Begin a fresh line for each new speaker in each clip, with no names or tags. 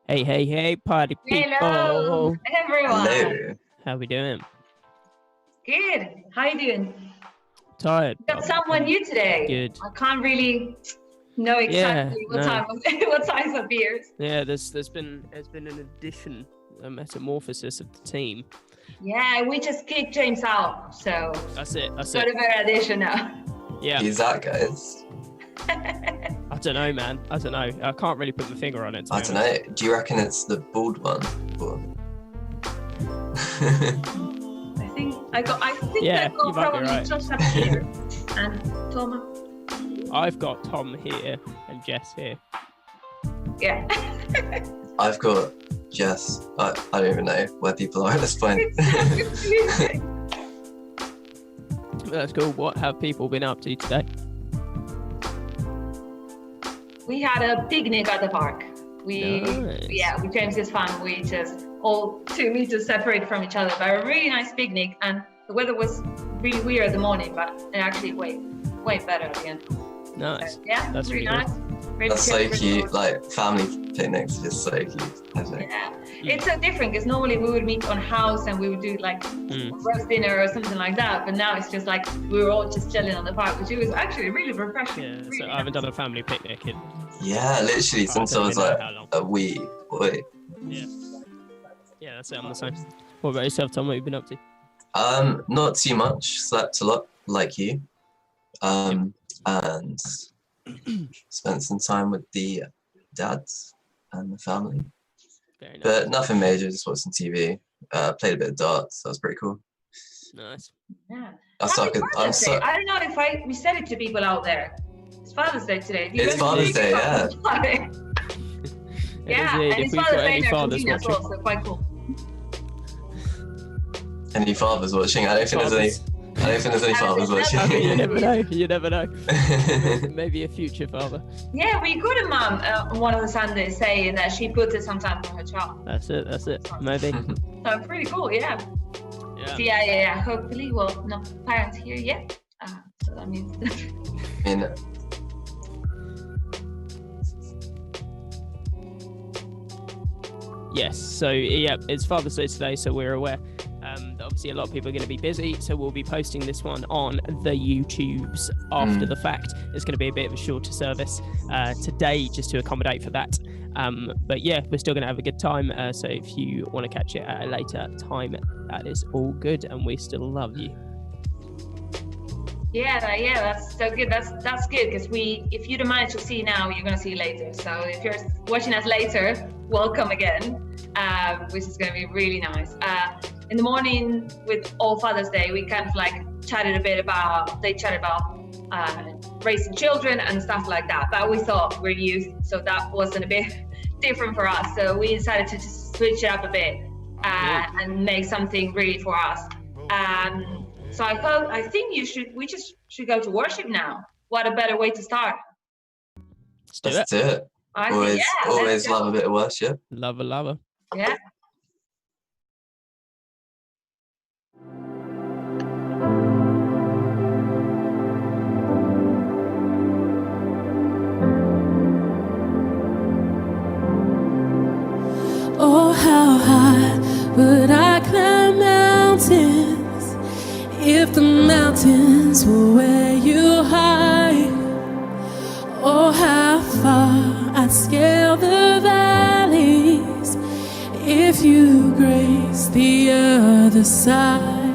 Hey, hey, hey, party people.
Hello, everyone.
Hello.
How we doing?
Good. How you doing?
Tired.
Got someone new today.
Good.
I can't really know exactly what size of beers.
Yeah, there's been an addition, a metamorphosis of the team.
Yeah, we just kicked James out, so
That's it.
sort of an addition now.
Yeah.
Who's that, guys?
I don't know, man. I don't know. I can't really put my finger on it.
I don't know. Do you reckon it's the bald one?
I think
Yeah,
that got
you might be
probably
right.
just up here. And Thomas.
I've got Tom here and Jess here.
Yeah.
I've got Jess. I don't even know where people are at this point.
That's cool. What have people been up to today?
We had a picnic at the park.
Nice.
With James's fun, we just all 2 meters separated from each other, but a really nice picnic. And the weather was really weird in the morning, but it actually way better at the end.
Nice.
So, yeah,
That's
really
really
nice. Really
That's so
chill, really
cute.
good.
Like family picnics are just so cute. I think.
Yeah, it's so different because normally we would meet on house and we would do like roast dinner or something like that. But now it's just like we were all just chilling on the park, which was actually really refreshing.
Yeah.
Really
So I haven't done a family picnic in.
Yeah, literally since I
don't
was
even know
like
how long.
a wee boy.
Yeah. Yeah, that's it. I'm the same. What about yourself, Tom? What have you been up to?
Not too much. Slept a lot, like you. And spent some time with the dads and the family.
Very nice.
But nothing major. Just watched some TV. Played a bit of darts. That was pretty cool.
Nice.
Yeah.
I'm
Happy Father's Day. I don't know if we said it to people out there. It's Father's Day today. Do you
It's
remember
Father's Day, yeah.
Yeah, and
If
it's
we've
Father's
got
Day
any
in
fathers
Argentina as well,
watching.
so quite cool.
Any fathers watching? I don't think there's any fathers watching.
You never know. You never know. Maybe a future father.
Yeah, we got a mum on one of the Sundays saying that she puts it sometimes for her child.
That's it. Maybe.
So pretty cool, yeah.
Yeah.
So yeah. Hopefully, well, no parents here yet. So that means.
I mean,
Yes. So yeah, it's Father's Day today, so we're aware. That obviously, a lot of people are going to be busy, so we'll be posting this one on the YouTubes after the fact. It's going to be a bit of a shorter service today, just to accommodate for that. But yeah, we're still going to have a good time. So if you want to catch it at a later time, that is all good, and we still love you.
Yeah, that's so good. That's good because if you don't manage to see now, you're gonna see later. So if you're watching us later, welcome again, which is gonna be really nice. In the morning with All Father's Day, we kind of like chatted about raising children and stuff like that. But we thought we're youth, so that wasn't a bit different for us. So we decided to just switch it up a bit and make something really for us. So I think we just should go to worship now. What a better way to start.
let's do it. Always love a bit of worship.
Lover.
Yeah.
Oh, how high would I climb mountains if the mountains were where you hide? Oh, how far I'd scale the valleys if you grace the other side.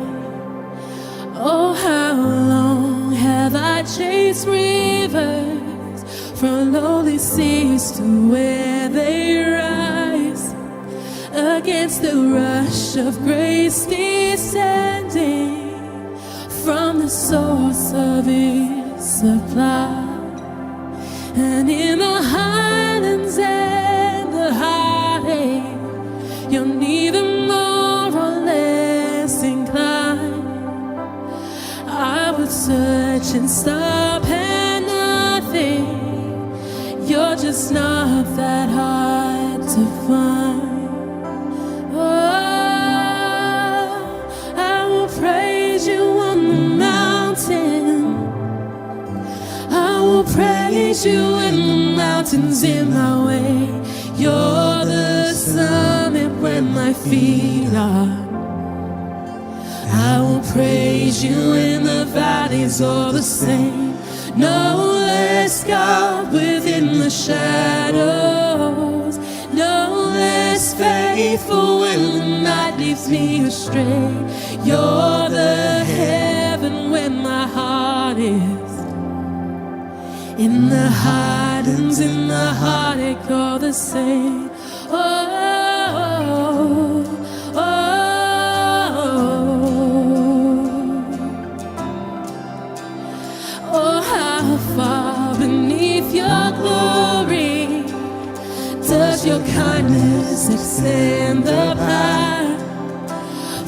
Oh, how long have I chased rivers from lonely seas to where they rise, against the rush of grace descending from the source of its supply. And in the highlands and the heartache, you're neither more or less inclined. I would search and stop at nothing. You're just not that hard to find. I will praise you on the mountain. I will praise you in the mountains in my way. You're the summit where my feet are. I will praise you in the valleys all the same. No less God within the shadows. No less faithful when the night leaves me astray. You're the heaven where my heart is. In the hidings, in the heartache, all the same. Oh, oh, oh, how far beneath your glory does your kindness extend the path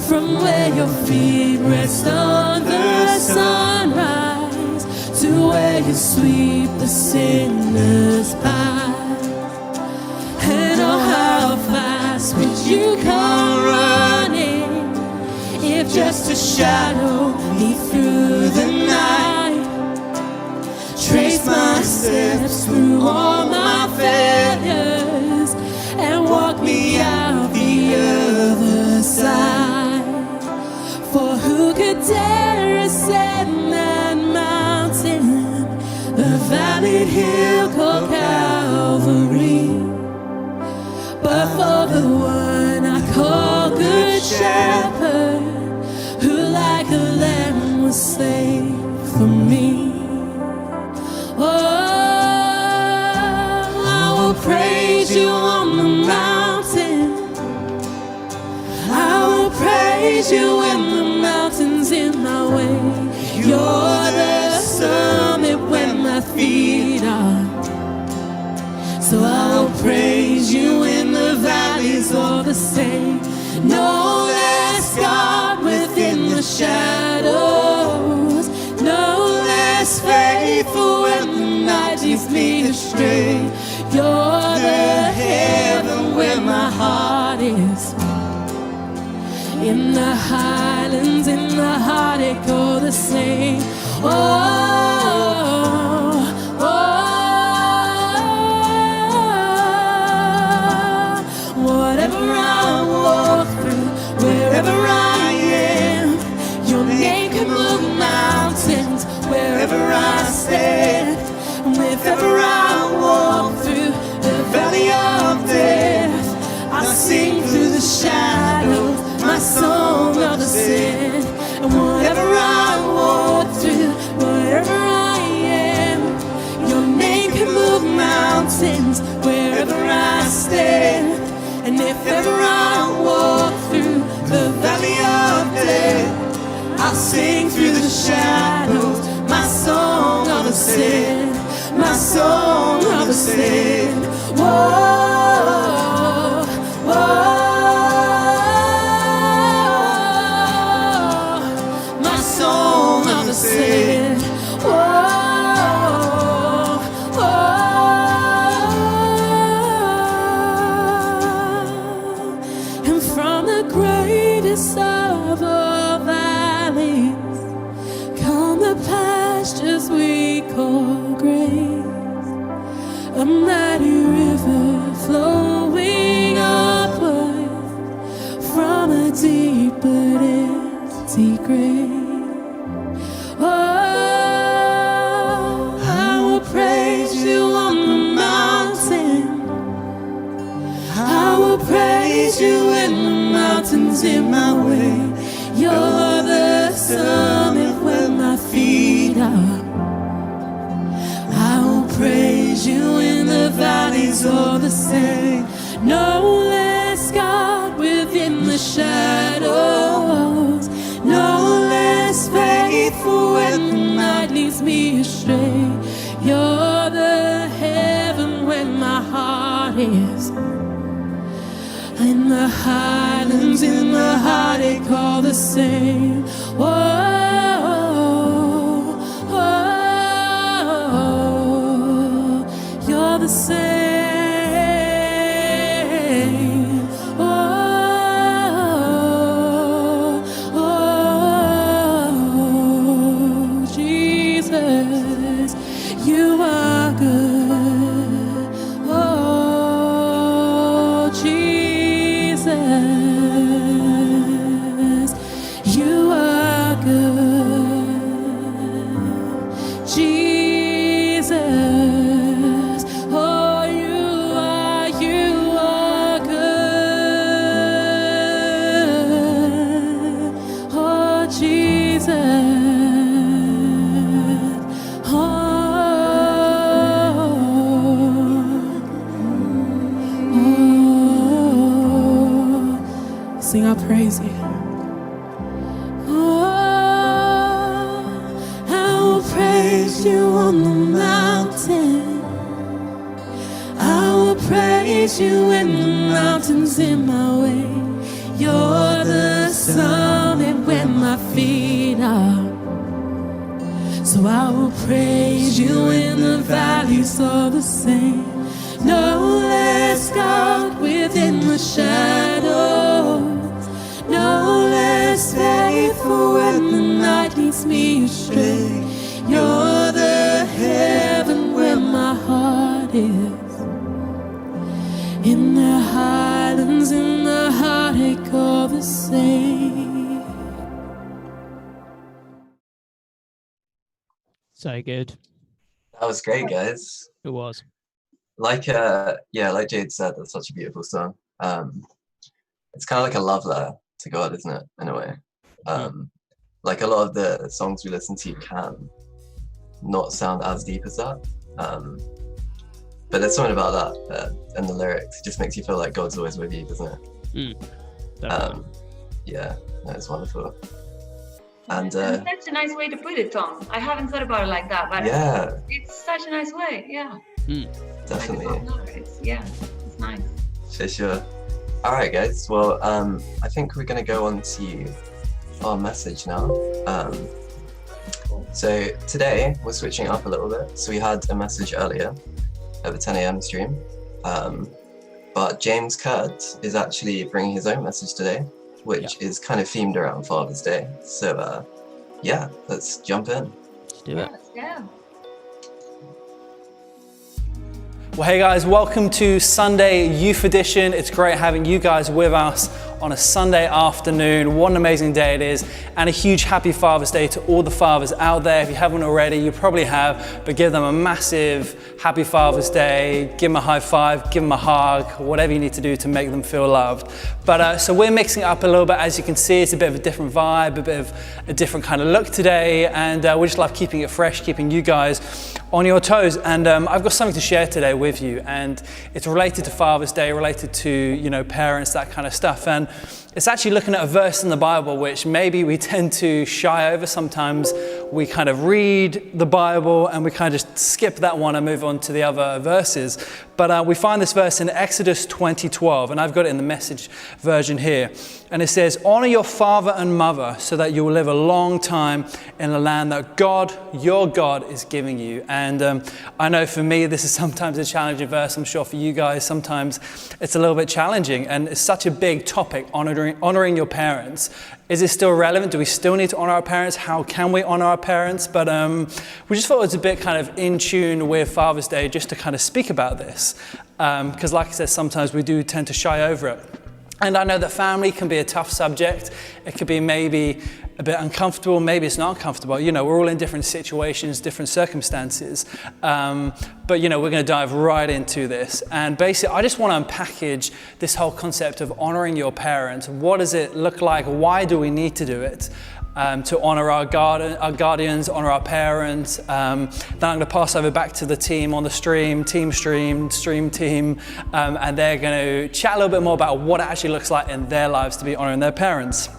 from where your feet rest on the sunrise to where you sweep the sinner's path. And oh, how fast would you come running if just to shadow me through the night? Trace my steps through all my failures and walk me out the other side. For who could dare ascend that mountain, the valley hill called Calvary? But for the one I call Good Shepherd, who like a lamb was slain for me. Oh, I will praise you on the mountain. I will praise you when the mountain's in my way. You're the summit where my feet are. So I will praise you in the valleys all the same. No less God within the shadows. No less faithful when the night leads me astray. You're the heaven where my heart is. In the highlands, in the heartache, all the same. Oh, oh, whatever I walk through, wherever I am, your name can move mountains. Wherever I stand, if ever I walk through the valley of death, I sing through the shadows my song of ascent. And whatever I walk through, wherever I am, your name can move mountains. Wherever I stand, and if ever I walk through the valley of death, I'll sing through the shadows my song of ascent, my song of ascent. Whoa, whoa. Sin. Whoa, whoa. And from the greatest of all valleys come the pastures we call grace, a mighty river flowing upward from a deep but empty grave. Oh, I will praise you on the mountain. I will praise you when the mountain's in my way. You're the summit where my feet are. I will praise you in the valleys all the same. No less God within the shadows. No less faithful when the night leads me astray. You're the heaven where my heart is. In the highlands, in the heartache, all the same. Whoa, oh, you're the same. You are good, oh Jesus. I'll praise you. Oh, I will praise you on the mountain. I will praise you when the mountain's in my way. You're the summit where my feet are. So I will praise you in the valleys all the same. No less God within the shadows. No less faithful when the night leads me astray. You're the heaven where my heart is. In the highlands, in the heartache, all the same.
So good.
That was great, guys.
It was.
Like like Jade said, that's such a beautiful song. It's kind of like a love letter to God, isn't it, in a way? Like a lot of the songs we listen to can not sound as deep as that. But there's something about that and the lyrics. It just makes you feel like God's always with you, doesn't it? Yeah, that's wonderful. And
that's such a nice way to put it, Tom. I haven't thought about it like that, but
yeah,
it's such a nice way. Yeah,
definitely.
It's nice.
For sure. All right, guys. Well, I think we're going to go on to our message now. So today we're switching up a little bit. So we had a message earlier at the 10 a.m. stream, but James Kurt is actually bringing his own message today, which is kind of themed around Father's Day. So yeah, let's jump in.
Let's do it.
Let's go.
Well, hey guys, welcome to Sunday Youth Edition. It's great having you guys with us on a Sunday afternoon. What an amazing day it is. And a huge happy Father's Day to all the fathers out there. If you haven't already, you probably have, but give them a massive happy Father's Day. Give them a high five, give them a hug, whatever you need to do to make them feel loved. But so we're mixing it up a little bit. As you can see, it's a bit of a different vibe, a bit of a different kind of look today. And we just love keeping it fresh, keeping you guys on your toes. And I've got something to share today with you, and it's related to Father's Day, related to, you know, parents, that kind of stuff. And it's actually looking at a verse in the Bible which maybe we tend to shy over. Sometimes we kind of read the Bible and we kind of just skip that one and move on to the other verses. But we find this verse in Exodus 20:12, and I've got it in the Message version here. And it says, "Honor your father and mother so that you will live a long time in the land that God, your God, is giving you." And I know for me, this is sometimes a challenging verse. I'm sure for you guys, sometimes it's a little bit challenging. And it's such a big topic, honoring your parents. Is it still relevant? Do we still need to honor our parents? How can we honor our parents? But we just thought it was a bit kind of in tune with Father's Day just to kind of speak about this. Because like I said, sometimes we do tend to shy over it. And I know that family can be a tough subject. It could be maybe a bit uncomfortable, maybe it's not uncomfortable. You know, we're all in different situations, different circumstances. But, you know, we're going to dive right into this. And basically, I just want to unpackage this whole concept of honoring your parents. What does it look like? Why do we need to do it? To honor our guardians, honor our parents. Then I'm going to pass over back to the team on the stream team, and they're going to chat a little bit more about what it actually looks like in their lives to be honoring their parents.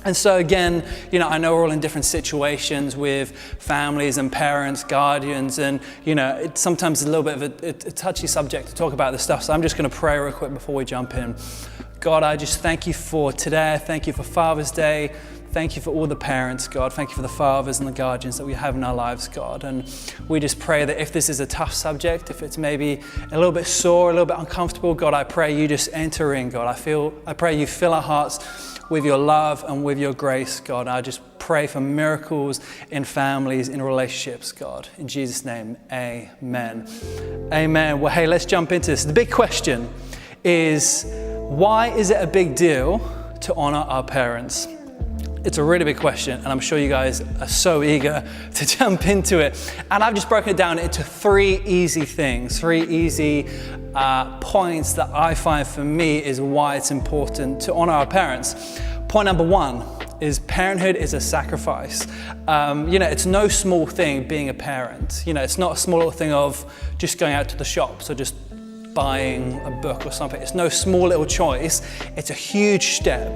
And so again, you know, I know we're all in different situations with families and parents, guardians, and, you know, it's sometimes a little bit of a touchy subject to talk about this stuff. So I'm just going to pray real quick before we jump in. God, I just thank you for today. Thank you for Father's Day. Thank you for all the parents, God. Thank you for the fathers and the guardians that we have in our lives, God. And we just pray that if this is a tough subject, if it's maybe a little bit sore, a little bit uncomfortable, God, I pray you just enter in, God. I pray you fill our hearts with your love and with your grace, God. I just pray for miracles in families, in relationships, God. In Jesus' name, amen. Amen. Well, hey, let's jump into this. The big question is, why is it a big deal to honor our parents? It's a really big question, and I'm sure you guys are so eager to jump into it. And I've just broken it down into three easy things, three easy points that I find for me is why it's important to honor our parents. Point number one is parenthood is a sacrifice. You know, it's no small thing being a parent. You know, it's not a small little thing of just going out to the shops or just buying a book or something. It's no small little choice. It's a huge step.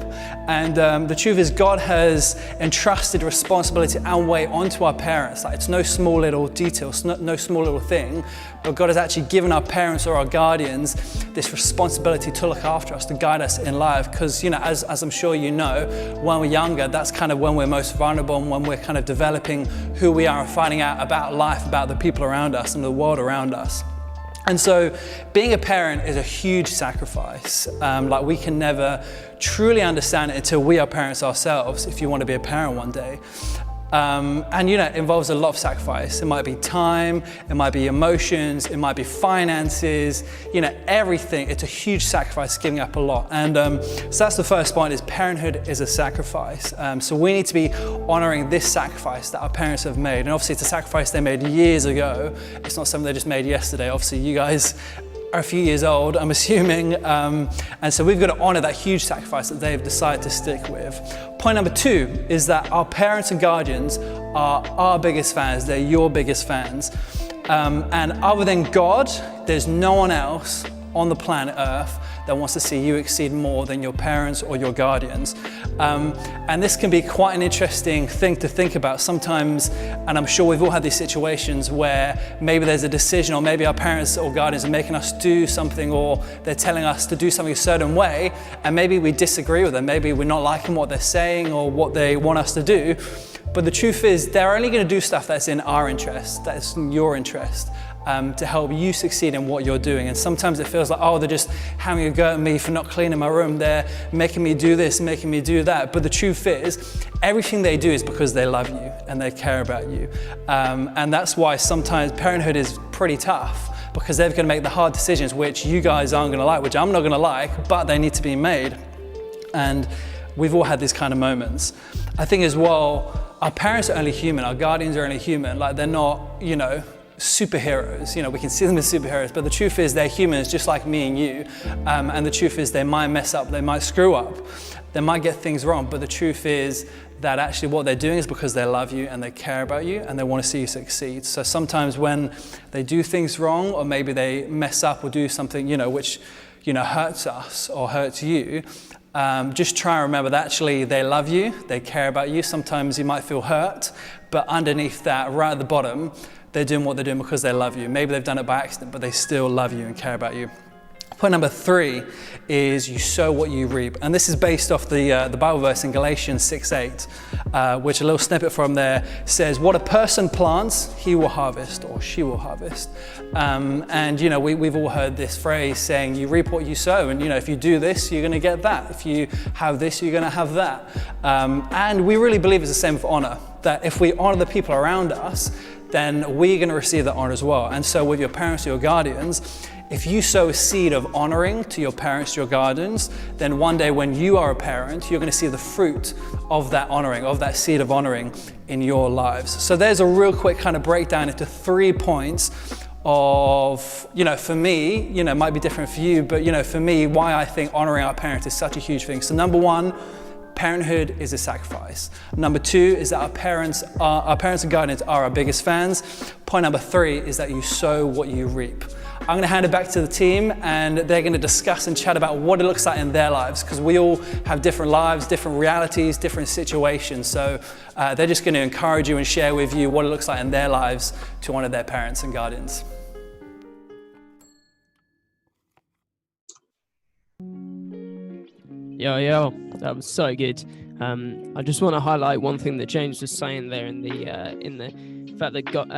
And the truth is, God has entrusted responsibility and weight onto our parents. Like, it's no small little detail, it's no small little thing, but God has actually given our parents or our guardians this responsibility to look after us, to guide us in life. Because, you know, as I'm sure you know, when we're younger, that's kind of when we're most vulnerable and when we're kind of developing who we are and finding out about life, about the people around us and the world around us. And so being a parent is a huge sacrifice. Like, we can never truly understand it until we are parents ourselves, if you want to be a parent one day. And you know, it involves a lot of sacrifice. It might be time, it might be emotions, it might be finances, you know, everything. It's a huge sacrifice, giving up a lot. And so that's the first point, is parenthood is a sacrifice. So we need to be honoring this sacrifice that our parents have made. And obviously it's a sacrifice they made years ago. It's not something they just made yesterday. Obviously you guys are a few years old, I'm assuming. And so we've got to honor that huge sacrifice that they've decided to stick with. Point number 2 is that our parents and guardians are our biggest fans. They're your biggest fans. And other than God, there's no one else on the planet Earth that wants to see you exceed more than your parents or your guardians. And this can be quite an interesting thing to think about sometimes, and I'm sure we've all had these situations where maybe there's a decision, or maybe our parents or guardians are making us do something, or they're telling us to do something a certain way, and maybe we disagree with them, maybe we're not liking what they're saying or what they want us to do. But the truth is, they're only going to do stuff that's in our interest, that's in your interest. To help you succeed in what you're doing. And sometimes it feels like, oh, they're just having a go at me for not cleaning my room. They're making me do this, making me do that. But the truth is, everything they do is because they love you and they care about you. And that's why sometimes parenthood is pretty tough, because they're going to make the hard decisions which you guys aren't going to like, which I'm not going to like, but they need to be made. And we've all had these kind of moments. I think as well, our parents are only human, our guardians are only human. Like, they're not, you know, superheroes. You know, we can see them as superheroes, but the truth is they're humans just like me and you. And the truth is they might mess up, they might screw up, they might get things wrong, but the truth is that actually what they're doing is because they love you and they care about you and they want to see you succeed. So sometimes when they do things wrong, or maybe they mess up or do something, you know, which, you know, hurts us or hurts you, just try and remember that actually they love you, they care about you. Sometimes you might feel hurt, but underneath that, right at the bottom, they're doing what they're doing because they love you. Maybe they've done it by accident, but they still love you and care about you. Point number 3 is you sow what you reap. And this is based off the Bible verse in Galatians 6:8, which a little snippet from there says, what a person plants, he will harvest, or she will harvest. And you know, we've all heard this phrase saying, you reap what you sow. And you know, if you do this, you're gonna get that. If you have this, you're gonna have that. And we really believe it's the same for honor, that if we honor the people around us, then we're going to receive that honor as well. And so with your parents or your guardians, if you sow a seed of honoring to your parents, your guardians, then one day when you are a parent, you're going to see the fruit of that honoring, of that seed of honoring in your lives. So there's a real quick kind of breakdown into 3 points of, you know, for me, you know, it might be different for you, but you know, for me, why I think honoring our parents is such a huge thing. So number 1, parenthood is a sacrifice. Number 2 is that our parents and guardians are our biggest fans. Point number 3 is that you sow what you reap. I'm going to hand it back to the team, and they're going to discuss and chat about what it looks like in their lives, because we all have different lives, different realities, different situations. So they're just going to encourage you and share with you what it looks like in their lives to honor their parents and guardians.
Yo, that was so good. I just want to highlight one thing that James was saying there in the fact that God,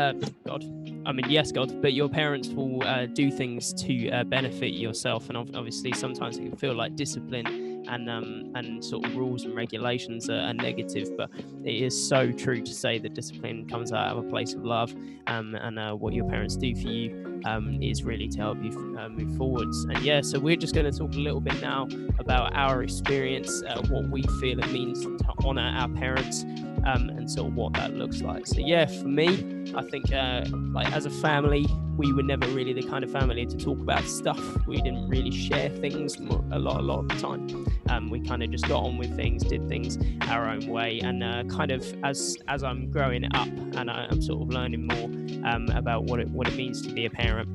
but your parents will do things to benefit yourself, and obviously sometimes it can feel like discipline and sort of rules and regulations are negative, but it is so true to say that discipline comes out of a place of love, and what your parents do for you is really to help you move forwards. And yeah, so we're just going to talk a little bit now about our experience, what we feel it means to honor our parents, and sort of what that looks like. So yeah, for me, I think like as a family, we were never really the kind of family to talk about stuff. We didn't really share things a lot of the time. We kind of just got on with things, did things our own way, and kind of as I'm growing up and I'm sort of learning more about what it means to be a parent,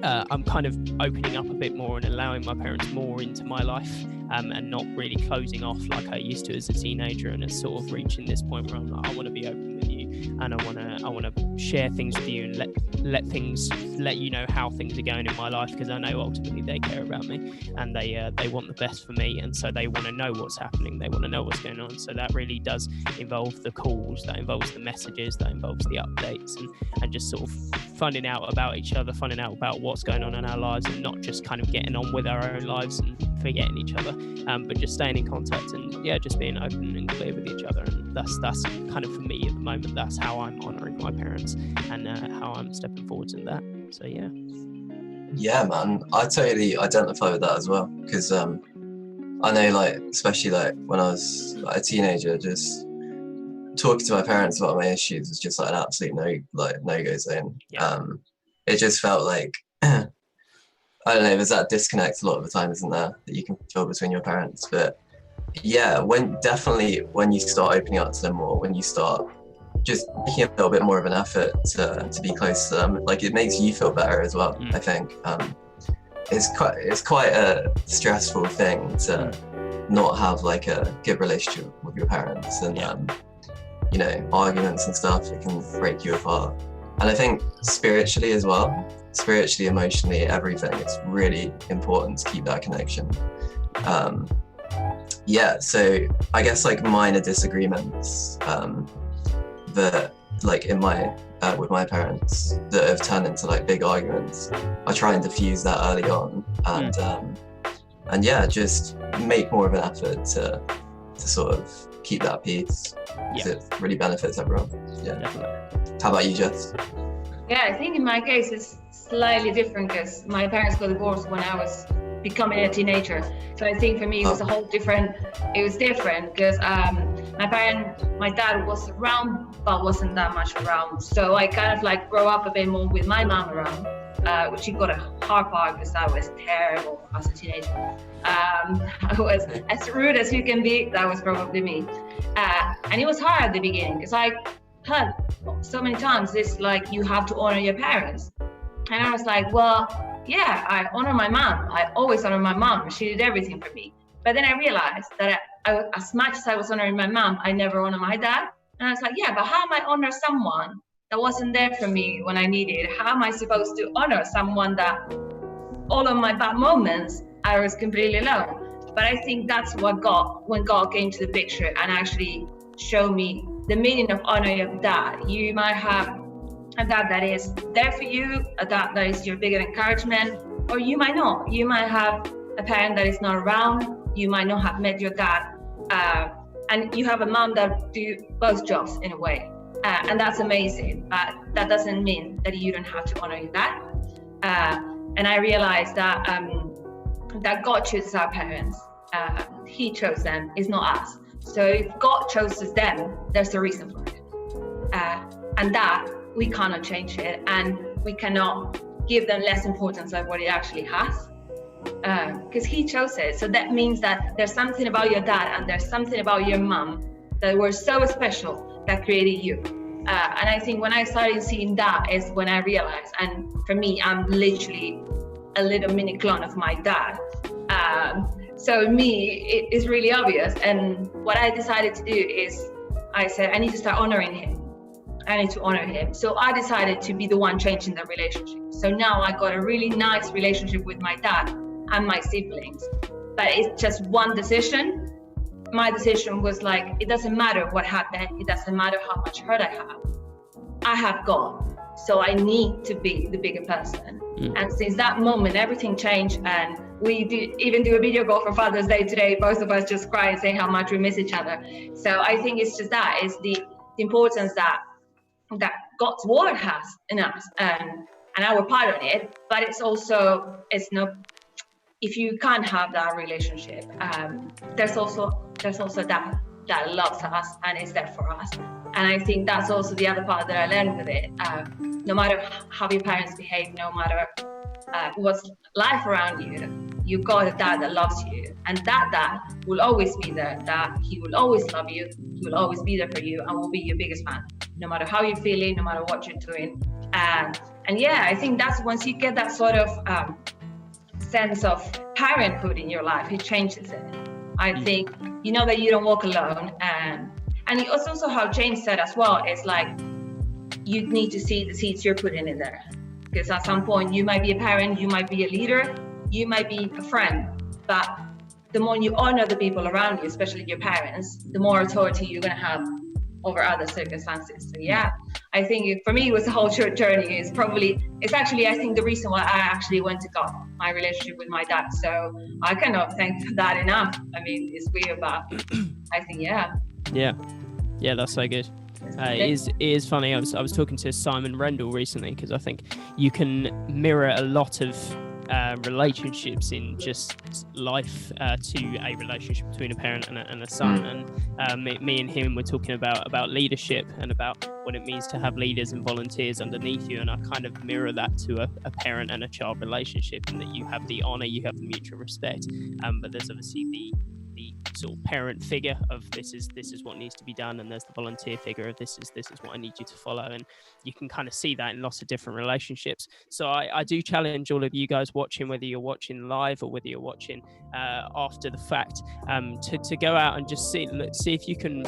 I'm kind of opening up a bit more and allowing my parents more into my life, and not really closing off like I used to as a teenager, and it's sort of reaching this point where I'm like, I want to be open with you, and I want to share things with you and let you know how things are going in my life, because I know ultimately they care about me, and they want the best for me, and so they want to know what's happening, they want to know what's going on. So that really does involve the calls, that involves the messages, that involves the updates, and just sort of finding out about each other, finding out about what's going on in our lives, and not just kind of getting on with our own lives and forgetting each other, but just staying in contact and just being open and clear with each other. And that's kind of, for me at the moment, that's how I'm honouring my parents, and how I'm stepping forwards in that. So yeah, man, I totally identify with that as well, because I know, like, especially like when I was like a teenager, just talking to my parents about my issues was just like an absolute no-go zone. It just felt like I don't know, there's that disconnect a lot of the time, isn't there, that you can feel between your parents. But yeah, when you start opening up to them more, when you start just making a little bit more of an effort to be close to them, like, it makes you feel better as well. I think it's quite a stressful thing to not have like a good relationship with your parents, and arguments and stuff, it can break you apart. And I think spiritually as well, emotionally, everything, it's really important to keep that connection. So I guess like minor disagreements that like in my with my parents that have turned into like big arguments, I try and diffuse that early on, and just make more of an effort to sort of keep that peace, because it really benefits everyone. Definitely. How about you, Jess?
Yeah, I think in my case it's slightly different, because my parents got divorced when I was becoming a teenager. So I think for me it was different because my dad was around but wasn't that much around. So I kind of like grew up a bit more with my mom around, which she got a hard part because I was terrible as a teenager. I was as rude as you can be. That was probably me. And it was hard at the beginning because I heard so many times this, like, you have to honor your parents. And I was like, well, yeah, I honor my mom. I always honor my mom. She did everything for me. But then I realized that I, as much as I was honoring my mom, I never honor my dad. And I was like, yeah, but how am I honor someone that wasn't there for me when I needed? How am I supposed to honor someone that all of my bad moments, I was completely alone? But I think that's what when God came to the picture and actually showed me the meaning of honoring your dad. You might have a dad that is there for you, a dad that is your biggest encouragement, or you might not. You might have a parent that is not around. You might not have met your dad, and you have a mom that do both jobs in a way, and that's amazing. But that doesn't mean that you don't have to honor your dad. And I realized that that God chooses our parents. He chose them, it's not us. So if God chooses them, there's a reason for it, and that we cannot change it, and we cannot give them less importance than what it actually has, because He chose it. So that means that there's something about your dad and there's something about your mom that were so special that created you. And I think when I started seeing that is when I realized, and for me, I'm literally a little mini clone of my dad. So me, it is really obvious. And what I decided to do is I said, I need to start honoring him. I need to honor him. So I decided to be the one changing the relationship. So now I got a really nice relationship with my dad and my siblings. But it's just one decision. My decision was like, it doesn't matter what happened. It doesn't matter how much hurt I have. I have God. So I need to be the bigger person. And since that moment, everything changed. And we even do a video call for Father's Day today. Both of us just cry and say how much we miss each other. So I think it's just that, is the importance that God's word has in us, and our part on it. But it's not, if you can't have that relationship, there's also that loves us and is there for us. And I think that's also the other part that I learned with it. No matter how your parents behave, no matter what's life around you, you got a dad that loves you, and that dad will always be there. That he will always love you. He will always be there for you, and will be your biggest fan, no matter how you're feeling, no matter what you're doing. And And yeah, I think that's once you get that sort of sense of parenthood in your life, it changes it. I think you know that you don't walk alone, and it's also how James said as well. It's like you need to see the seeds you're putting in there, because at some point you might be a parent, you might be a leader, you might be a friend, but the more you honor the people around you, especially your parents, the more authority you're going to have over other circumstances. So yeah, I think for me it was the whole church journey. It's actually I think the reason why I actually went to God, my relationship with my dad. So I cannot thank that enough. I mean, it's weird, but I think yeah,
that's so good. It is funny. I was talking to Simon Rendell recently, because I think you can mirror a lot of relationships in just life to a relationship between a parent and a son. And me and him were talking about leadership and about what it means to have leaders and volunteers underneath you, and I kind of mirror that to a parent and a child relationship, in that you have the honor, you have the mutual respect, but there's obviously the sort of parent figure of this is what needs to be done, and there's the volunteer figure of this is what I need you to follow, and you can kind of see that in lots of different relationships. So I do challenge all of you guys watching, whether you're watching live or whether you're watching after the fact, to go out and just see if you can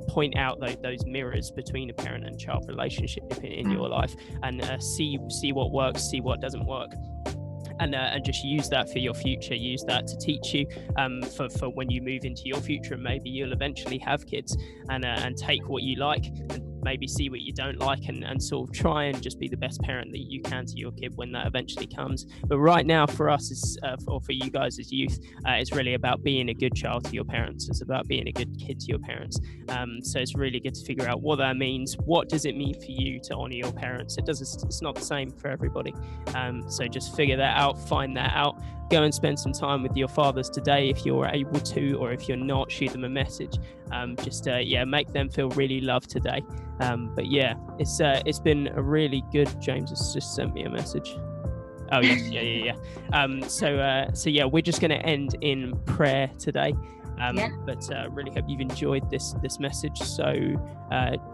point out those mirrors between a parent and child relationship in your life, and see what works, see what doesn't work. And just use that for your future, use that to teach you for when you move into your future, and maybe you'll eventually have kids, and take what you like and maybe see what you don't like, and sort of try and just be the best parent that you can to your kid when that eventually comes. But right now for us, or for you guys as youth, it's really about being a good child to your parents. It's about being a good kid to your parents. So it's really good to figure out what that means. What does it mean for you to honor your parents? It's not the same for everybody. So just figure that out, find that out. Go and spend some time with your fathers today if you're able to, or if you're not, shoot them a message. Make them feel really loved today. But yeah, it's been a really good. James has just sent me a message. Oh yes, yeah. We're just going to end in prayer today. But really hope you've enjoyed this message. So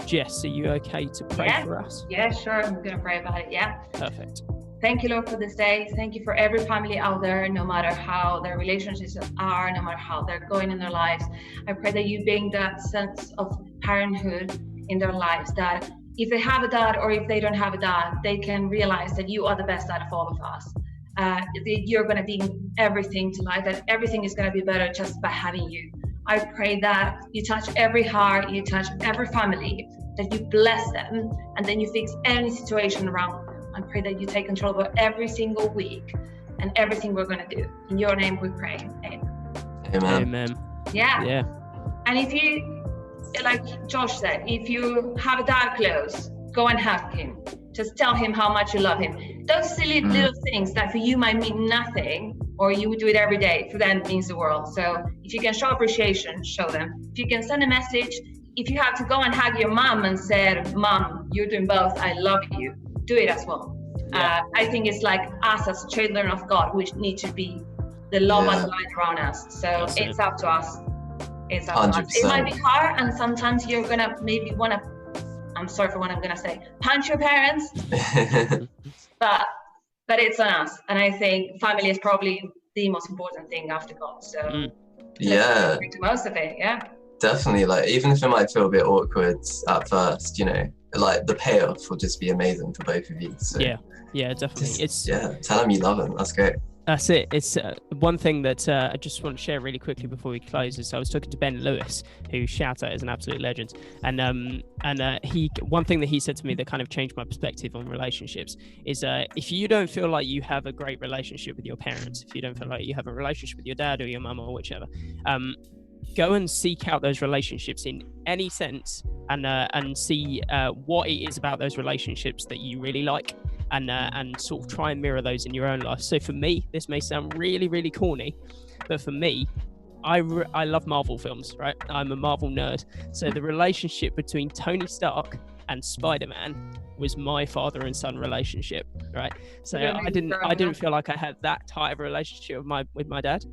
Jess, are you okay to pray for us?
Yeah, sure. I'm going to pray about it. Yeah.
Perfect.
Thank you, Lord, for this day. Thank you for every family out there, no matter how their relationships are, no matter how they're going in their lives. I pray that you bring that sense of parenthood in their lives, that if they have a dad or if they don't have a dad, they can realize that you are the best dad of all of us. You're going to bring everything to life, that everything is going to be better just by having you. I pray that you touch every heart, you touch every family, that you bless them, and then you fix any situation around them. I pray that you take control over every single week and everything we're going to do. In your name we pray.
Amen.
Yeah. And if you, like Josh said, if you have a dad close, go and hug him. Just tell him how much you love him. Those silly little things that for you might mean nothing, or you would do it every day, for them it means the world. So if you can show appreciation, show them. If you can send a message, if you have to go and hug your mom and say, Mom, you're doing both, I love you, do it as well. I think it's like us as children of God, which need to be the love and the light around us. So it's up to us. It's up to us. It might be hard, and sometimes you're gonna maybe wanna, I'm sorry for what I'm gonna say, punch your parents, but it's on us. And I think family is probably the most important thing after God. So let's make the most of it. Yeah.
Definitely, like even if it might feel a bit awkward at first, you know, like the payoff will just be amazing for both of you. So
yeah, definitely.
Tell them you love them. That's great.
That's it. It's one thing that I just want to share really quickly before we close is I was talking to Ben Lewis, who shout out is an absolute legend, and one thing that he said to me that kind of changed my perspective on relationships is if you don't feel like you have a great relationship with your parents, if you don't feel like you have a relationship with your dad or your mum or whichever, go and seek out those relationships in any sense, and see what it is about those relationships that you really like, and sort of try and mirror those in your own life. So for me, this may sound really, really corny, but for me, I love Marvel films, right? I'm a Marvel nerd. So the relationship between Tony Stark and Spider-Man was my father and son relationship, right? So I didn't feel like I had that tight of a relationship with my dad.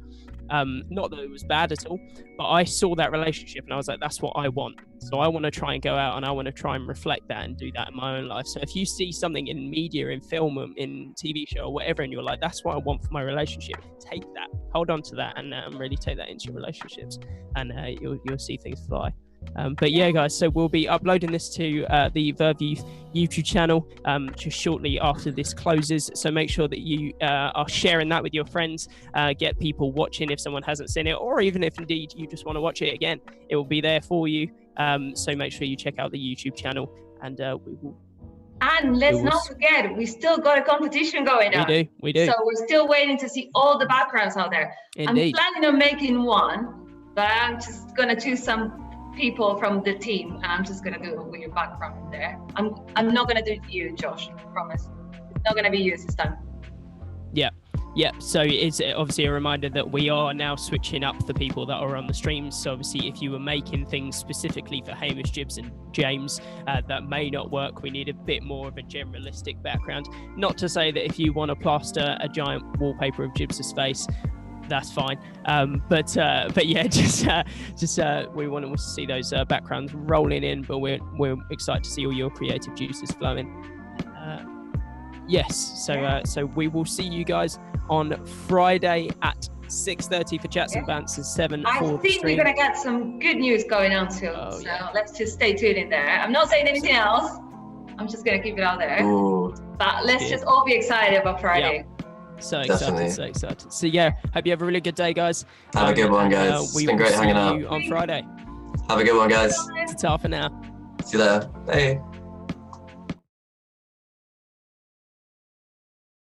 Not that it was bad at all, but I saw that relationship and I was like, that's what I want. So I want to try and go out and I want to try and reflect that and do that in my own life. So if you see something in media, in film, in TV show or whatever, and you're like, that's what I want for my relationship, take that, hold on to that, and really take that into your relationships, and you'll see things fly. But yeah, guys, so we'll be uploading this to the Verve Youth YouTube channel just shortly after this closes. So make sure that you are sharing that with your friends, get people watching if someone hasn't seen it, or even if indeed you just want to watch it again, it will be there for you. So make sure you check out the YouTube channel, and we will.
And let's not forget, we still got a competition going on.
We do.
So we're still waiting to see all the backgrounds out there.
Indeed.
I'm planning on making one, but I'm just gonna choose some people from the team, and I'm just gonna do it with your background there. I'm not gonna do it to you, Josh. I promise. It's not gonna be you this time.
Yeah. So it's obviously a reminder that we are now switching up the people that are on the streams. So obviously, if you were making things specifically for Hamish, Jibbs, and James, that may not work. We need a bit more of a generalistic background. Not to say that if you want to plaster a giant wallpaper of Jibbs' face, that's fine. But yeah, just we want to see those backgrounds rolling in. But we're excited to see all your creative juices flowing. Yes. So we will see you guys on Friday at 6:30 for Chats and Bants and 7
I
for the
think
stream.
we're gonna get some good news going on too. Let's just stay tuned in there. I'm not saying anything else. I'm just gonna keep it out there.
Ooh.
But let's just all be excited about Friday.
So
Definitely.
excited. So yeah, hope you have a really good day, guys.
Have a good one, guys. It's been great hanging out.
On Friday.
Have a good one, guys.
Ta for now.
See you later. Bye.